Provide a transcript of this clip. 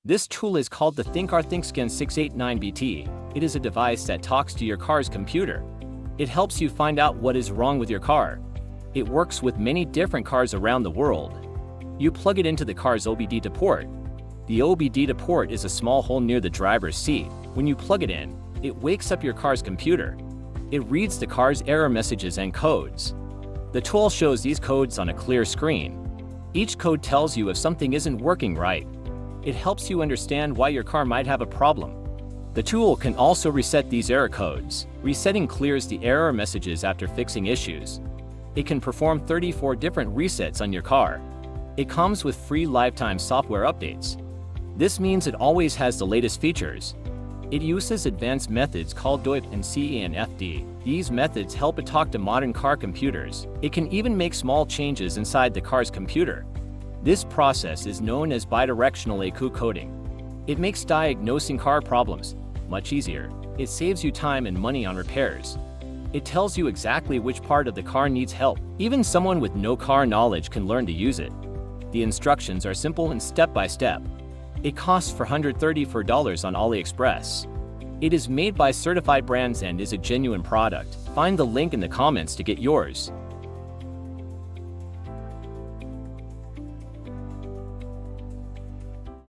This tool is called the THINKCAR ThinkScan 689BT. It is a device that talks to your car's computer. It helps you find out what is wrong with your car. It works with many different cars around the world. You plug it into the car's OBD2 port. The OBD2 port is a small hole near the driver's seat. When you plug it in, it wakes up your car's computer. It reads the car's error messages and codes. The tool shows these codes on a clear screen. Each code tells you if something isn't working right. It helps you understand why your car might have a problem. The tool can also reset these error codes. Resetting clears the error messages after fixing issues. It can perform 34 different resets on your car. It comes with free lifetime software updates. This means it always has the latest features. It uses advanced methods called doip and canfd. These methods help it talk to modern car computers. It can even make small changes inside the car's computer. This process is known as bidirectional EQ coding. It makes diagnosing car problems much easier. It saves you time and money on repairs. It tells you exactly which part of the car needs help. Even someone with no car knowledge can learn to use it. The instructions are simple and step-by-step. It costs $434 on Aliexpress. It is made by certified brands and is a genuine product. Find the link in the comments to get yours.